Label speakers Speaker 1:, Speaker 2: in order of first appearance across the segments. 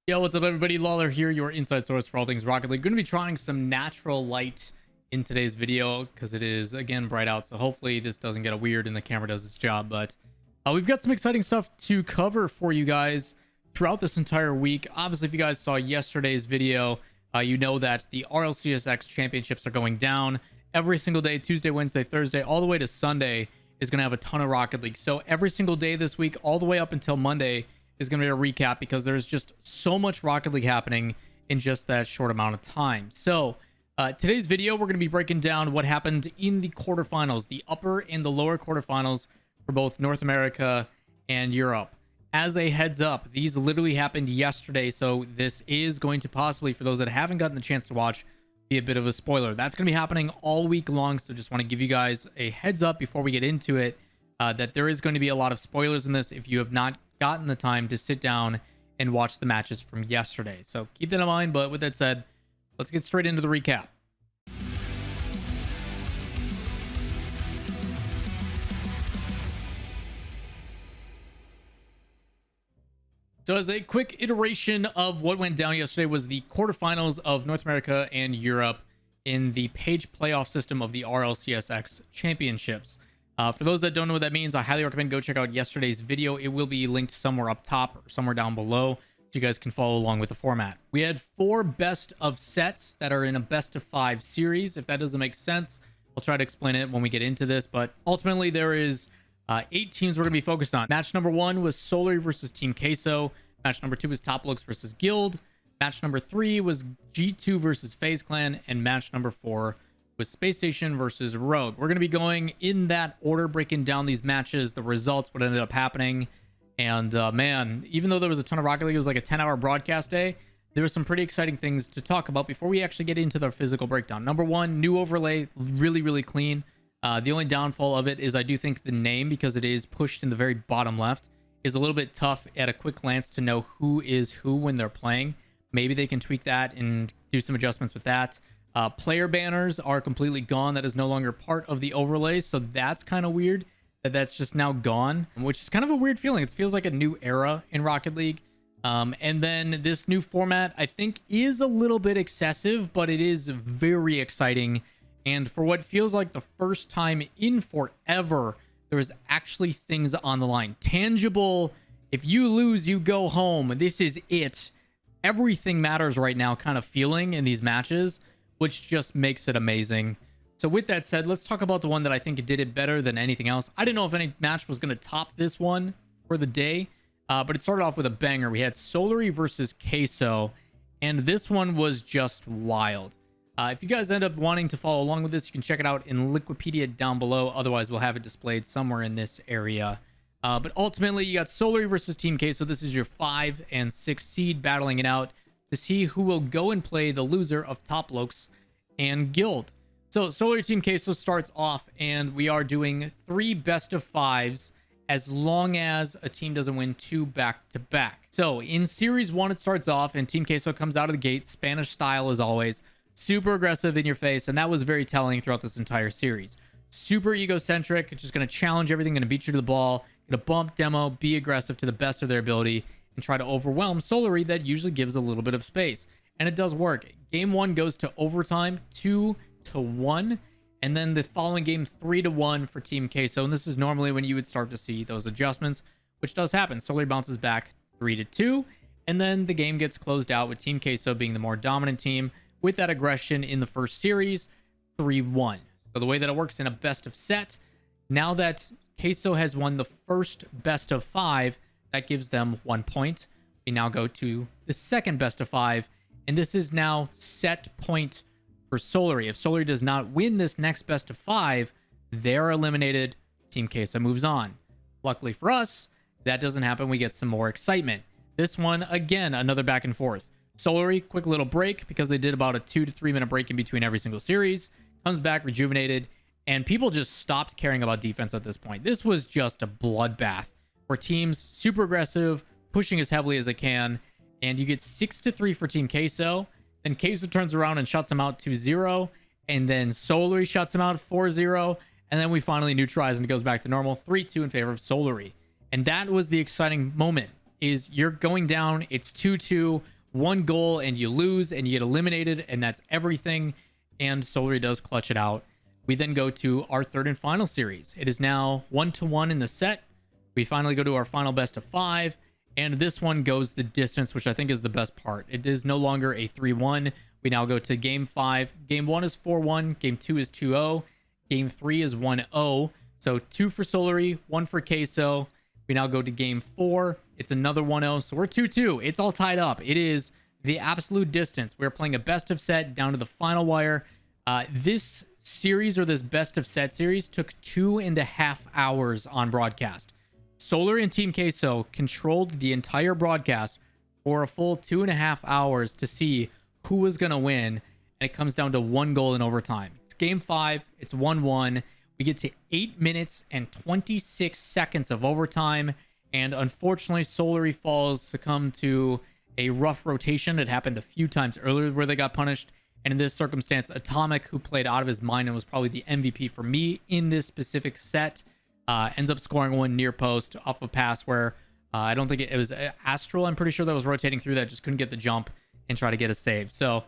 Speaker 1: Yo, what's up, everybody? Lawler here, your inside source for all things Rocket League. Going to be trying some natural light in today's video because it is, again, bright out. So hopefully this doesn't get weird and the camera does its job. But we've got some exciting stuff to cover for you guys throughout this entire week. Obviously, if you guys saw yesterday's video, you know that the RLCS X Championships are going down every single day, Tuesday, Wednesday, Thursday, all the way to Sunday is going to have a ton of Rocket League. So every single day this week, all the way up until Monday, is going to be a recap because there's just so much Rocket League happening in just that short amount of time. So today's video, we're going to be breaking down what happened in the quarterfinals, the upper and the lower quarterfinals for both North America and Europe. As a heads up, these literally happened yesterday, so this is going to possibly, for those that haven't gotten the chance to watch, be a bit of a spoiler. That's going to be happening all week long, so just want to give you guys a heads up before we get into it, that there is going to be a lot of spoilers in this if you have not gotten the time to sit down and watch the matches from yesterday. So keep that in mind. But with that said, let's get straight into the recap. So as a quick iteration of what went down yesterday was the quarterfinals of North America and Europe in the page playoff system of the RLCS X Championships. For those that don't know what that means, I highly recommend go check out yesterday's video. It will be linked somewhere up top or somewhere down below so you guys can follow along with the format. We had 4 best of sets that are in a best of 5 series. If that doesn't make sense, I'll try to explain it when we get into this. But ultimately, there is 8 teams we're going to be focused on. Match number 1 was Solary versus Team Queso. Match number 2 was Blokes versus Guild. Match number 3 was G2 versus Faze Clan. And match number 4 with Space Station versus Rogue. We're going to be going in that order, breaking down these matches, the results, what ended up happening. And man, even though there was a ton of Rocket League, it was like a 10-hour broadcast day, there were some pretty exciting things to talk about before we actually get into the physical breakdown. Number 1, new overlay, really clean. The only downfall of it is I do think the name, because it is pushed in the very bottom left, is a little bit tough at a quick glance to know who is who when they're playing. Maybe they can tweak that and do some adjustments with that. Player banners are completely gone. That is no longer part of the overlay. So that's kind of weird that that's just now gone, which is kind of a weird feeling. It feels like a new era in Rocket League. And then this new format, I think, is a little bit excessive, but it is very exciting. And for what feels like the first time in forever, there's actually things on the line. Tangible, if you lose, you go home. This is it. Everything matters right now kind of feeling in these matches, which just makes it amazing. So with that said, let's talk about the one that I think did it better than anything else. I didn't know if any match was going to top this one for the day, but it started off with a banger. We had Solary versus Queso, and this one was just wild. If you guys end up wanting to follow along with this, you can check it out in Wikipedia down below. Otherwise, we'll have it displayed somewhere in this area. But ultimately, you got Solary versus Team Queso. This is your 5 and 6 seed battling it out to see who will go and play the loser of Blokes and Guild. So Solary Team Queso starts off, and we are doing 3 best of 5s as long as a team doesn't win 2 back-to-back. So in Series 1, it starts off, and Team Queso comes out of the gate, Spanish style as always, super aggressive in your face, and that was very telling throughout this entire series. Super egocentric, just going to challenge everything, going to beat you to the ball, going to bump, demo, be aggressive to the best of their ability, and try to overwhelm Solary that usually gives a little bit of space. And it does work. Game 1 goes to overtime, 2-1, and then the following game 3-1 for Team Queso. And this is normally when you would start to see those adjustments, which does happen. Solary bounces back 3-2, and then the game gets closed out with Team Queso being the more dominant team with that aggression in the first series, 3-1. So the way that it works in a best of set, now that Queso has won the first best of 5, that gives them 1 point. We now go to the second best of 5, and this is now set point for Solary. If Solary does not win this next best of 5, they're eliminated. Team Queso moves on. Luckily for us, that doesn't happen. We get some more excitement. This one, again, another back and forth. Solary, quick little break because they did about a 2 to 3 minute break in between every single series. Comes back rejuvenated, and people just stopped caring about defense at this point. This was just a bloodbath where teams super aggressive, pushing as heavily as they can, and you get 6-3 for Team Queso. Then Queso turns around and shuts them out 2-0, and then Solary shuts them out 4-0, and then we finally neutralize and it goes back to normal 3-2 in favor of Solary. And that was the exciting moment, is you're going down, it's 2-2, one goal and you lose and you get eliminated, and that's everything. And Solary does clutch it out. We then go to our third and final series. It is now 1-1 in the set. We finally go to our final best of 5, and this one goes the distance, which I think is the best part. It is no longer a 3-1. We now go to game 5. Game 1 is 4-1. Game 2 is 2-0. Game 3 is 1-0. So 2 for Solary, 1 for Queso. We now go to game 4. It's another 1-0. So we're 2-2. It's all tied up. It is the absolute distance. We're playing a best of set down to the final wire. This series, or this best of set series, took 2.5 hours on broadcast. Solary and Team Queso controlled the entire broadcast for a full 2.5 hours to see who was going to win. And it comes down to 1 goal in overtime. It's game 5. It's 1-1. We get to 8 minutes and 26 seconds of overtime. And unfortunately, Solary succumb to a rough rotation. It happened a few times earlier where they got punished. And in this circumstance, Atomic, who played out of his mind and was probably the MVP for me in this specific set, ends up scoring one near post off a pass where I don't think it was Astral. I'm pretty sure that was rotating through that, just couldn't get the jump and try to get a save. So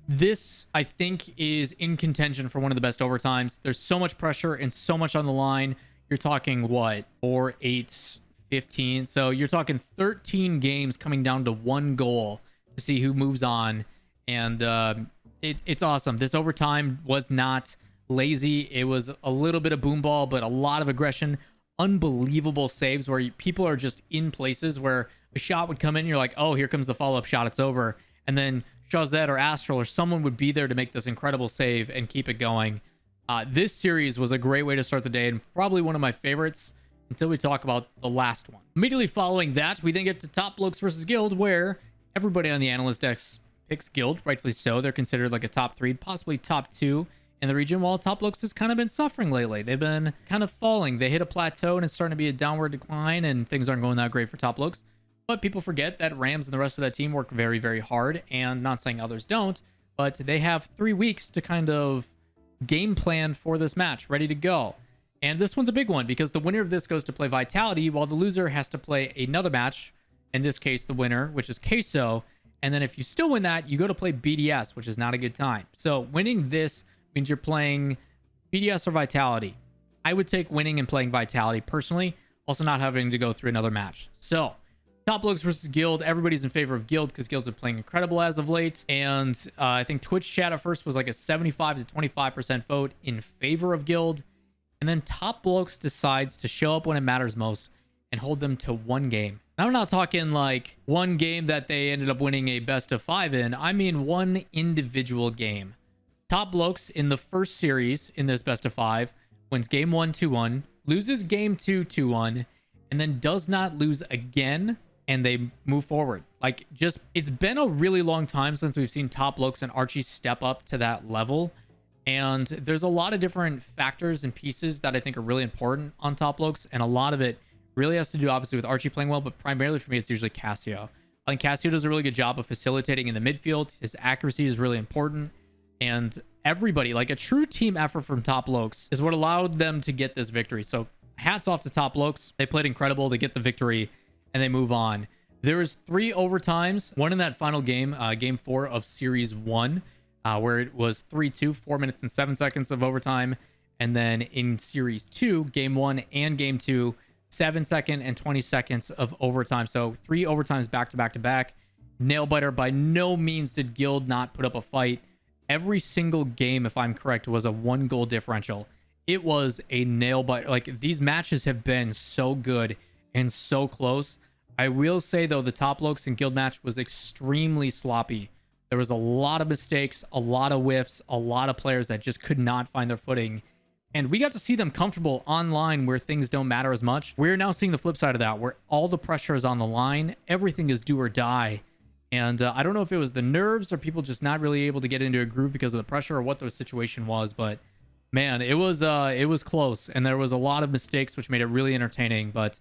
Speaker 1: this, I think, is in contention for one of the best overtimes. There's so much pressure and so much on the line. You're talking, what, 4, 8, 15? So you're talking 13 games coming down to 1 goal to see who moves on. And it's awesome. This overtime was not lazy. It was a little bit of boom ball, but a lot of aggression. Unbelievable saves where people are just in places where a shot would come in. You're like, oh, here comes the follow-up shot. It's over. And then Shazette or Astral or someone would be there to make this incredible save and keep it going. This series was a great way to start the day and probably one of my favorites until we talk about the last one. Immediately following that, we then get to Top Blokes versus Guild, where everybody on the analyst decks picks Guild, rightfully so. They're considered like a top 3, possibly top 2 in the region, while Top Blokes has kind of been suffering lately. They've been kind of falling. They hit a plateau and it's starting to be a downward decline, and things aren't going that great for Top Blokes. But people forget that Rams and the rest of that team work very, very hard, and not saying others don't, but they have 3 weeks to kind of game plan for this match, ready to go. And this one's a big one because the winner of this goes to play Vitality, while the loser has to play another match, in this case the winner, which is Queso. And then if you still win that, you go to play BDS, which is not a good time. So winning this means you're playing BDS or Vitality. I would take winning and playing Vitality personally, also not having to go through another match. So Top Blokes versus Guild. Everybody's in favor of Guild because Guild's been playing incredible as of late. And I think Twitch chat at first was like a 75 to 25% vote in favor of Guild. And then Top Blokes decides to show up when it matters most and hold them to 1 game. Now, I'm not talking like 1 game that they ended up winning a best of 5 in. I mean 1 individual game. Top Blokes in the first series in this best of 5 wins game 1 2-1, loses game 2 2-1, and then does not lose again, and they move forward. Like, just, it's been a really long time since we've seen Top Blokes and Archie step up to that level. And there's a lot of different factors and pieces that I think are really important on Top Blokes, and a lot of it really has to do obviously with Archie playing well, but primarily for me it's usually Cassio. I think Cassio does a really good job of facilitating in the midfield. His accuracy is really important, and everybody, like a true team effort from Top Blokes is what allowed them to get this victory. So hats off to Top Blokes. They played incredible. They get the victory and they move on. There was 3 overtimes, one in that final game, game 4 of series 1, where it was 3-2, 4 minutes and 7 seconds of overtime. And then in series 2, game 1 and game 2, 7 second and 20 seconds of overtime. So 3 overtimes back to back to back. Nail biter. By no means did Guild not put up a fight. Every single game, if I'm correct, was a 1 goal differential. It was a nail biter. Like, these matches have been so good and so close. I will say though, the Top Blokes and Guild match was extremely sloppy. There was a lot of mistakes, a lot of whiffs, a lot of players that just could not find their footing. And we got to see them comfortable online where things don't matter as much. We're now seeing the flip side of that, where all the pressure is on the line. Everything is do or die. And I don't know if it was the nerves or people just not really able to get into a groove because of the pressure or what the situation was. But man, it was close. And there was a lot of mistakes, which made it really entertaining. But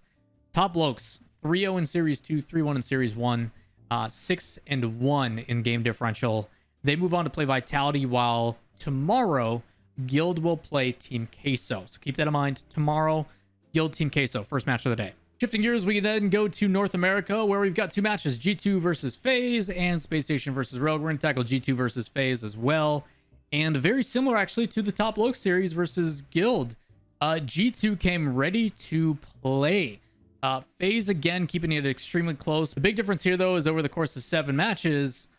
Speaker 1: Top Blokes, 3-0 in Series 2, 3-1 in Series 1, 6-1 in game differential. They move on to play Vitality, while tomorrow Guild will play Team Queso. So keep that in mind. Tomorrow, Guild Team Queso, first match of the day. Shifting gears, we then go to North America, where we've got two matches, G2 versus Faze and Space Station versus Rogue. We're going to tackle G2 versus Faze as well. And very similar, actually, to the Top Blokes series versus Guild. G2 came ready to play. Faze, again, keeping it extremely close. The big difference here, though, is over the course of 7 matches,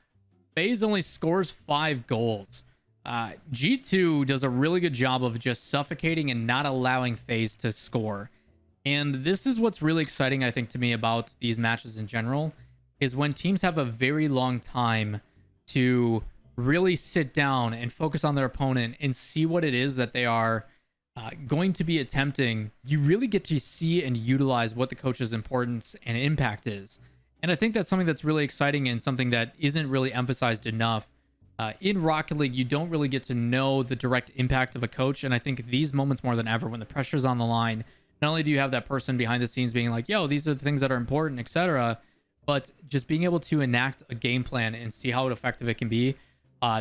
Speaker 1: Faze only scores 5 goals. G2 does a really good job of just suffocating and not allowing Faze to score. And this is what's really exciting, I think, to me about these matches in general, is when teams have a very long time to really sit down and focus on their opponent and see what it is that they are going to be attempting. You really get to see and utilize what the coach's importance and impact is. And I think that's something that's really exciting and something that isn't really emphasized enough. In Rocket League, you don't really get to know the direct impact of a coach. And I think these moments more than ever, when the pressure's on the line, not only do you have that person behind the scenes being like, yo, these are the things that are important, etc., but just being able to enact a game plan and see how effective it can be.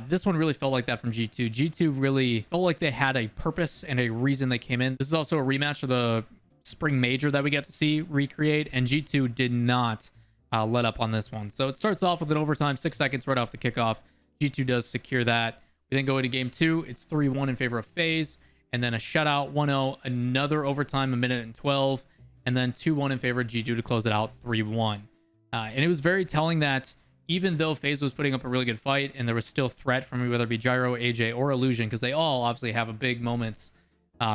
Speaker 1: This one really felt like that from G2. G2 really felt like they had a purpose and a reason they came in. This is also a rematch of the Spring Major that we get to see recreate, and G2 did not let up on this one. So it starts off with an overtime, 6 seconds right off the kickoff. G2 does secure that. We then go into game 2. It's 3-1 in favor of Faze, and then a shutout, 1-0, another overtime, 1:12, and then 2-1 in favor of G2 to close it out, 3-1. And it was very telling that even though Faze was putting up a really good fight and there was still threat from whether it be Gyro, AJ, or Illusion, because they all obviously have a big moments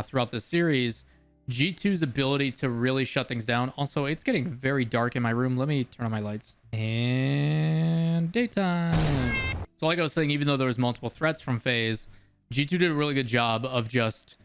Speaker 1: throughout this series, G2's ability to really shut things down. Also, it's getting very dark in my room. Let me turn on my lights. And daytime. So like I was saying, even though there was multiple threats from Faze, G2 did a really good job of just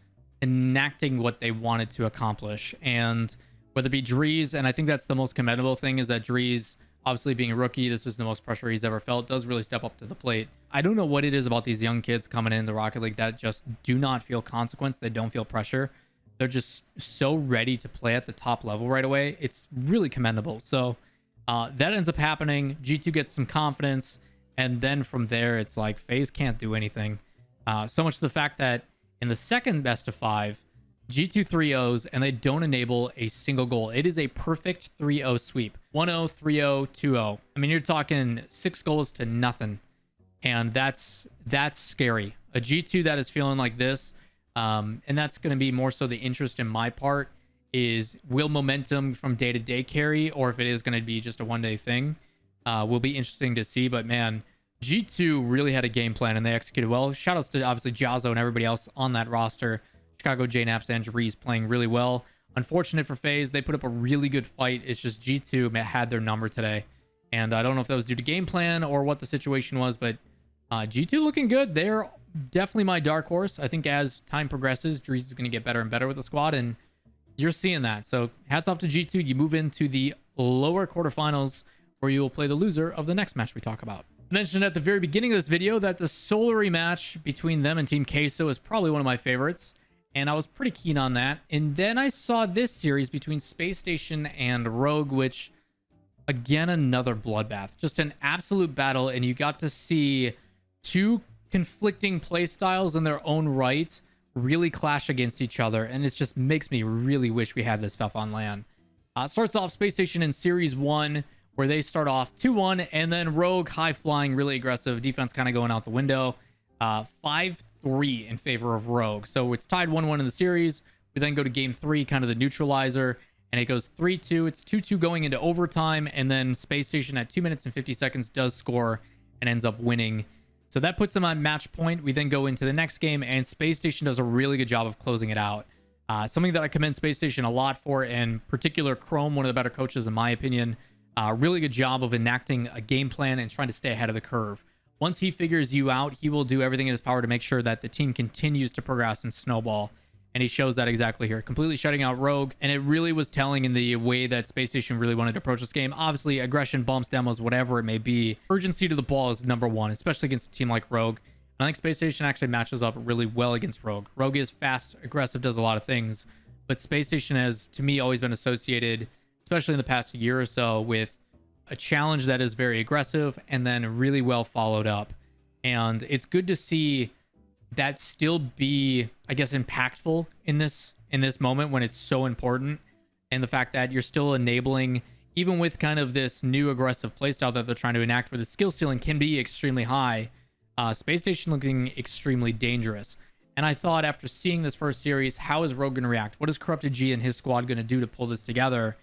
Speaker 1: enacting what they wanted to accomplish. And whether it be Drees, and I think that's the most commendable thing, is that Drees, obviously being a rookie, this is the most pressure he's ever felt, does really step up to the plate. I don't know what it is about these young kids coming into Rocket League that just do not feel consequence. They don't feel pressure. They're just so ready to play at the top level right away. It's really commendable. So that ends up happening. G2 gets some confidence. And then from there, it's like Faze can't do anything. So much to the fact that in the second best of 5, G2 3-0s, and they don't enable a single goal. It is a perfect 3-0 sweep. 1-0, 3-0, 2-0. I mean, you're talking 6 goals to nothing. And that's scary. A G2 that is feeling like this, and that's going to be more so the interest in my part, is will momentum from day to day carry, or if it is going to be just a one-day thing, will be interesting to see. But man, G2 really had a game plan and they executed well. Shoutouts to obviously Jazzo and everybody else on that roster. Chicago, JNaps, and Drees playing really well. Unfortunate for Faze, they put up a really good fight. It's just G2 had their number today. And I don't know if that was due to game plan or what the situation was, but G2 looking good. They're definitely my dark horse. I think as time progresses, Drees is going to get better and better with the squad, and you're seeing that. So hats off to G2. You move into the lower quarterfinals, where you will play the loser of the next match we talk about. I mentioned at the very beginning of this video that the Solary match between them and Team Queso is probably one of my favorites, and I was pretty keen on that. And then I saw this series between Space Station and Rogue, which, again, another bloodbath. Just an absolute battle, and you got to see two conflicting play styles in their own right really clash against each other, and it just makes me really wish we had this stuff on LAN. Starts off Space Station in Series 1, where they start off 2-1, and then Rogue, high-flying, really aggressive, defense kind of going out the window. 5-3 in favor of Rogue. So it's tied 1-1 in the series. We then go to Game 3, kind of the neutralizer, and it goes 3-2. It's 2-2 going into overtime, and then Space Station at 2 minutes and 50 seconds does score and ends up winning. So that puts them on match point. We then go into the next game, and Space Station does a really good job of closing it out. Something that I commend Space Station a lot for, in particular Chrome, one of the better coaches in my opinion. Really good job of enacting a game plan and trying to stay ahead of the curve. Once he figures you out, he will do everything in his power to make sure that the team continues to progress and snowball. And he shows that exactly here, completely shutting out Rogue. And it really was telling in the way that Space Station really wanted to approach this game. Obviously, aggression, bumps, demos, whatever it may be, urgency to the ball is number one, especially against a team like Rogue. And I think Space Station actually matches up really well against Rogue. Rogue is fast, aggressive, does a lot of things. But Space Station has, to me, always been associated, especially in the past year or so, with a challenge that is very aggressive and then really well followed up. And it's good to see that still be, I guess, impactful in this moment when it's so important. and the fact that you're still enabling, even with kind of this new aggressive playstyle that they're trying to enact, where the skill ceiling can be extremely high, Space Station looking extremely dangerous. And I thought, after seeing this first series, how is Rogue going to react? What is Corrupted G and his squad going to do to pull this together?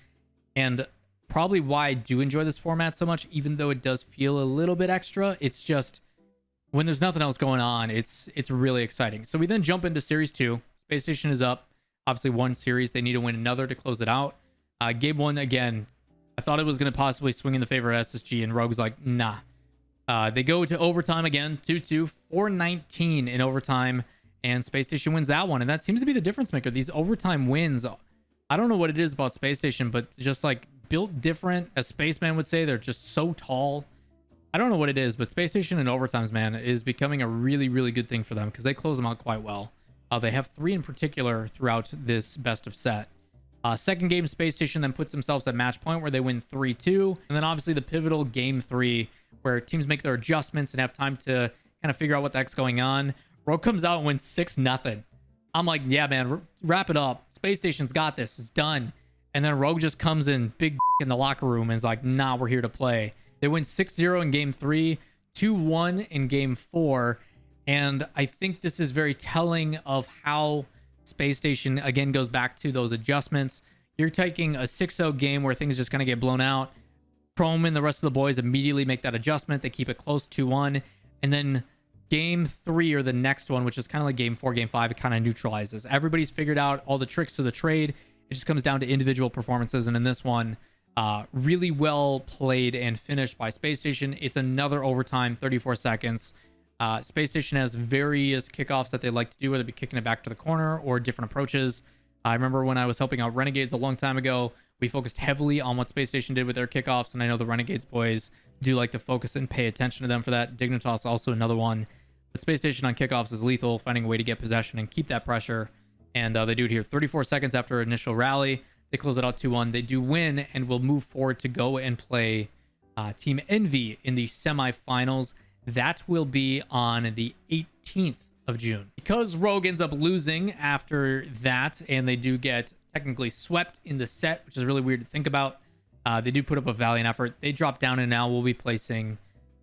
Speaker 1: And probably why I do enjoy this format so much, even though it does feel a little bit extra. It's just, when there's nothing else going on, it's really exciting. So we then jump into Series 2. Space Station is up. Obviously, one series. They need to win another to close it out. Game 1, again, I thought it was going to possibly swing in the favor of SSG, and Rogue's like, nah. They go to overtime again, 2-2, 4-19 in overtime, and Space Station wins that one. And that seems to be the difference maker. These overtime wins, I don't know what it is about Space Station, but just like built different, as Spaceman would say, they're just so tall. I don't know what it is, but Space Station in overtimes, man, is becoming a really, really good thing for them, because they close them out quite well. They have 3 in particular throughout this best of set. Second game, Space Station then puts themselves at match point, where they win 3-2. And then obviously the pivotal game 3, where teams make their adjustments and have time to kind of figure out what the heck's going on. Rogue comes out and wins 6-0. I'm like, yeah, man, wrap it up. Space Station's got this. It's done. And then Rogue just comes in big in the locker room and is like, nah, we're here to play. They win 6-0 in game 3, 2-1 in game 4. And I think this is very telling of how Space Station, again, goes back to those adjustments. You're taking a 6-0 game where things just kind of get blown out. Chrome and the rest of the boys immediately make that adjustment. They keep it close, 2-1. And then game 3, or the next one, which is kind of like game 4, game 5, it kind of neutralizes. Everybody's figured out all the tricks of the trade. It just comes down to individual performances. And in this one, really well played and finished by Space Station. It's another overtime, 34 seconds. Space Station has various kickoffs that they like to do, whether it be kicking it back to the corner or different approaches. I remember when I was helping out Renegades a long time ago, we focused heavily on what Space Station did with their kickoffs, and I know the Renegades boys do like to focus and pay attention to them for that. Dignitas also another one. But Space Station on kickoffs is lethal, finding a way to get possession and keep that pressure. And they do it here 34 seconds after initial rally. They close it out 2-1. They do win and will move forward to go and play Team Envy in the semifinals. That will be on the 18th of June. Because Rogue ends up losing after that, and they do get technically swept in the set, which is really weird to think about. They do put up a valiant effort. They drop down and now will be placing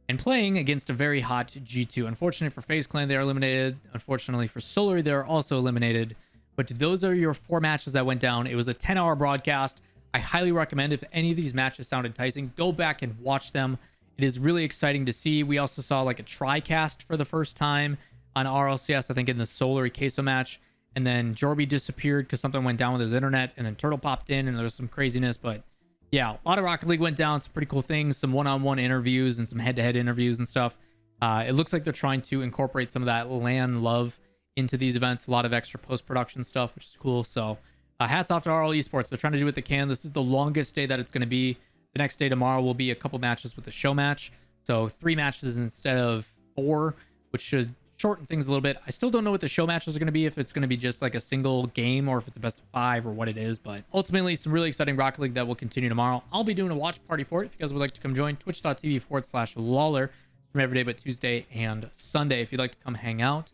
Speaker 1: and playing against a very hot G2. Unfortunately for FaZe Clan, they are eliminated. Unfortunately for Solary, they're also eliminated. But those are your 4 matches that went down. It was a 10-hour broadcast. I highly recommend, if any of these matches sound enticing, go back and watch them. It is really exciting to see. We also saw like a tri-cast for the first time on RLCS, I think in the Solary Queso match. And then Jorby disappeared because something went down with his internet. And then Turtle popped in and there was some craziness. But yeah, a lot of Rocket League went down. Some pretty cool things. Some one-on-one interviews and some head-to-head interviews and stuff. It looks like they're trying to incorporate some of that LAN love into these events. A lot of extra post-production stuff, which is cool. So hats off to RL Esports. They're trying to do what they can. This is the longest day that it's going to be. The next day tomorrow will be a couple matches with a show match. So 3 matches instead of 4, which should shorten things a little bit. I still don't know what the show matches are going to be, if it's going to be just like a single game or if it's a best of 5 or what it is. But ultimately, some really exciting Rocket League that will continue tomorrow. I'll be doing a watch party for it. If you guys would like to come join, twitch.tv/Lawler from every day but Tuesday and Sunday. If you'd like to come hang out,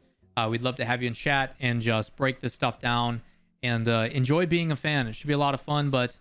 Speaker 1: we'd love to have you in chat and just break this stuff down and enjoy being a fan. It should be a lot of fun, but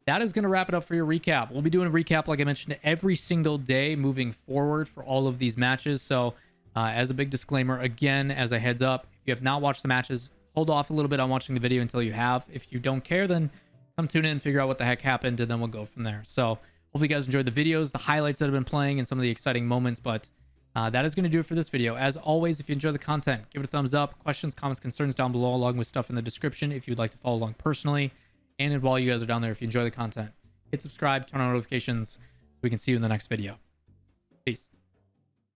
Speaker 1: that is going to wrap it up for your recap. We'll be doing a recap, like I mentioned, every single day moving forward for all of these matches. So as a big disclaimer, again, as a heads up, if you have not watched the matches, hold off a little bit on watching the video until you have. If you don't care, then come tune in and figure out what the heck happened, and then we'll go from there. So hopefully you guys enjoyed the videos, the highlights that have been playing, and some of the exciting moments. But that is going to do it for this video. As always, if you enjoy the content, give it a thumbs up. Questions, comments, concerns down below, along with stuff in the description if you'd like to follow along personally. And while you guys are down there, if you enjoy the content, hit subscribe, turn on notifications so we can see you in the next video. Peace.